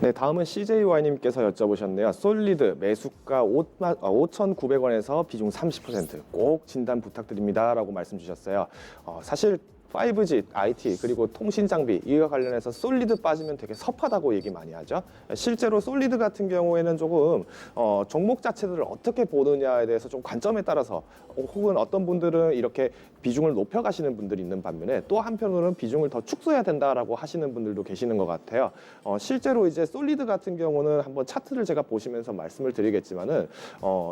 네, 다음은 CJY님께서 여쭤보셨네요. 솔리드 매수가 5,900원에서 비중 30%꼭 진단 부탁드립니다. 라고 말씀 주셨어요. 사실 5G, IT, 그리고 통신 장비 이와 관련해서 솔리드 빠지면 되게 섭하다고 얘기 많이 하죠. 실제로 솔리드 같은 경우에는 조금 종목 자체들을 어떻게 보느냐에 대해서 좀 관점에 따라서 혹은 어떤 분들은 이렇게 비중을 높여가시는 분들이 있는 반면에 또 한편으로는 비중을 더 축소해야 된다라고 하시는 분들도 계시는 것 같아요. 실제로 이제 솔리드 같은 경우는 한번 차트를 제가 보시면서 말씀을 드리겠지만은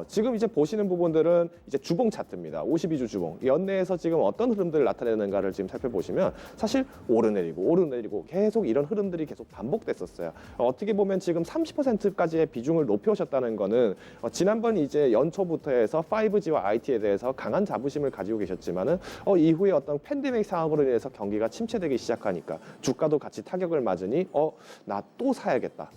지금 이제 보시는 부분들은 이제 주봉 차트입니다. 52주 주봉 연내에서 지금 어떤 흐름들을 나타내는가를 지금 살펴보시면 사실 오르내리고 계속 이런 흐름들이 계속 반복됐었어요. 어떻게 보면 지금 30%까지의 비중을 높여오셨다는 거는 지난번 이제 연초부터 해서 5G와 IT에 대해서 강한 자부심을 가지고 계셨지만은 이후에 어떤 팬데믹 상황으로 인해서 경기가 침체되기 시작하니까 주가도 같이 타격을 맞으니 나 또 사야겠다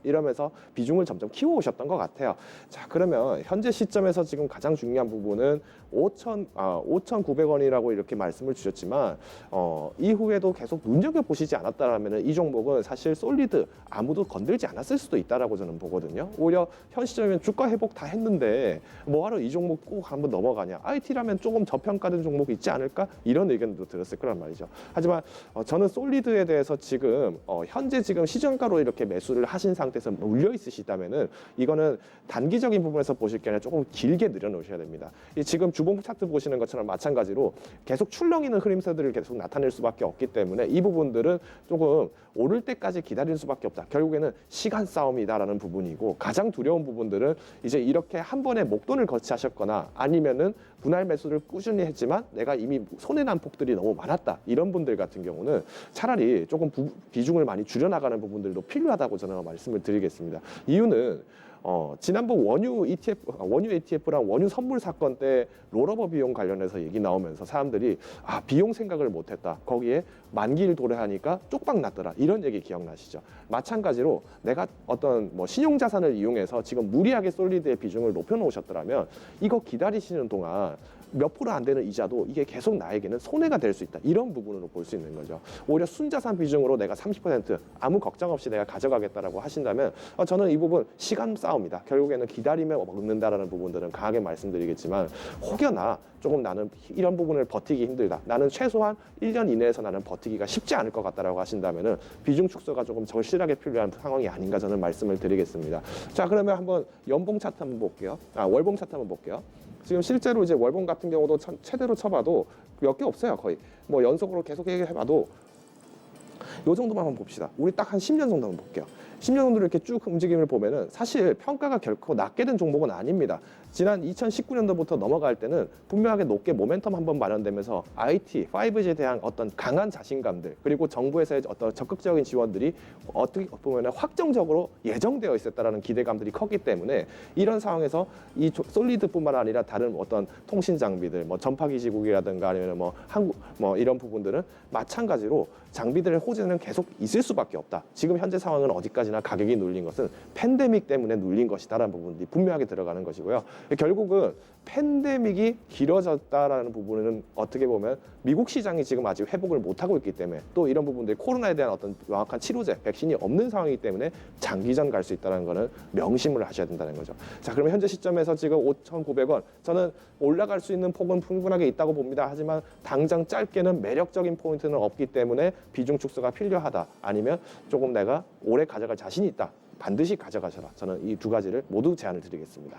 이러면서 비중을 점점 키워오셨던 것 같아요. 자, 그러면 현재 시점에서 지금 가장 중요한 부분은 5,900원이라고 이렇게 말씀을 주셨지만 이후에도 계속 눈여겨보시지 않았다면 이 종목은 사실 솔리드 아무도 건들지 않았을 수도 있다라고 저는 보거든요. 오히려 현 시점이면 주가 회복 다 했는데 뭐하러 이 종목 꼭 한번 넘어가냐. IT라면 조금 저평가된 종목이 있지 않을까? 이런 의견도 들었을 거란 말이죠. 하지만 저는 솔리드에 대해서 지금 현재 지금 시장가로 이렇게 매수를 하신 상태에서 물려 있으시다면은 이거는 단기적인 부분에서 보실 게 아니라 조금 길게 늘여놓으셔야 됩니다. 지금 주봉 차트 보시는 것처럼 마찬가지로 계속 출렁이는 흐름세들을 계속 나타낼 수밖에 없기 때문에 이 부분들은 조금 오를 때까지 기다릴 수밖에 없다. 결국에는 시간 싸움이다라는 부분이고 가장 두려운 부분들은 이제 이렇게 한 번에 목돈을 거치하셨거나 아니면은 분할 매수를 꾸준히 했지만 내가 이미 손해난 폭들이 너무 많았다. 이런 분들 같은 경우는 차라리 조금 비중을 많이 줄여나가는 부분들도 필요하다고 저는 말씀을 드리겠습니다. 이유는 지난번 원유 ETF랑 원유 선물 사건 때 롤오버 비용 관련해서 얘기 나오면서 사람들이 비용 생각을 못했다. 거기에 만기를 도래하니까 쪽박 났더라. 이런 얘기 기억나시죠? 마찬가지로 내가 어떤 신용자산을 이용해서 지금 무리하게 솔리드의 비중을 높여놓으셨더라면 이거 기다리시는 동안 몇 프로 안 되는 이자도 이게 계속 나에게는 손해가 될 수 있다. 이런 부분으로 볼 수 있는 거죠. 오히려 순자산 비중으로 내가 30% 아무 걱정 없이 내가 가져가겠다라고 하신다면 저는 이 부분 시간 싸움이다. 결국에는 기다리면 먹는다라는 부분들은 강하게 말씀드리겠지만 혹여나 조금 나는 이런 부분을 버티기 힘들다. 나는 최소한 1년 이내에서 나는 버티기가 쉽지 않을 것 같다라고 하신다면은 비중 축소가 조금 절실하게 필요한 상황이 아닌가 저는 말씀을 드리겠습니다. 자, 그러면 한번 연봉 차트 한번 볼게요. 월봉 차트 한번 볼게요. 지금 실제로 이제 월봉 같은 경우도 최대로 쳐봐도 몇 개 없어요. 거의 연속으로 계속 얘기해봐도 요 정도만 한번 봅시다. 우리 딱 한 10년 정도 한번 볼게요. 10년 정도 이렇게 쭉 움직임을 보면은 사실 평가가 결코 낮게 된 종목은 아닙니다. 지난 2019년도부터 넘어갈 때는 분명하게 높게 모멘텀 한번 마련되면서 IT, 5G에 대한 어떤 강한 자신감들 그리고 정부에서의 어떤 적극적인 지원들이 어떻게 보면 확정적으로 예정되어 있었다라는 기대감들이 컸기 때문에 이런 상황에서 이 솔리드뿐만 아니라 다른 어떤 통신 장비들, 전파기지국이라든가 아니면 한국 이런 부분들은 마찬가지로 장비들의 호재는 계속 있을 수밖에 없다. 지금 현재 상황은 어디까지나 가격이 눌린 것은 팬데믹 때문에 눌린 것이다라는 부분이 분명하게 들어가는 것이고요. 결국은 팬데믹이 길어졌다라는 부분은 어떻게 보면 미국 시장이 지금 아직 회복을 못하고 있기 때문에 또 이런 부분들이 코로나에 대한 어떤 명확한 치료제, 백신이 없는 상황이기 때문에 장기전 갈 수 있다는 거는 명심을 하셔야 된다는 거죠. 자, 그러면 현재 시점에서 지금 5,900원 저는 올라갈 수 있는 폭은 충분하게 있다고 봅니다. 하지만 당장 짧게는 매력적인 포인트는 없기 때문에 비중 축소가 필요하다. 아니면 조금 내가 오래 가져갈 자신이 있다. 반드시 가져가셔라. 저는 이 두 가지를 모두 제안을 드리겠습니다.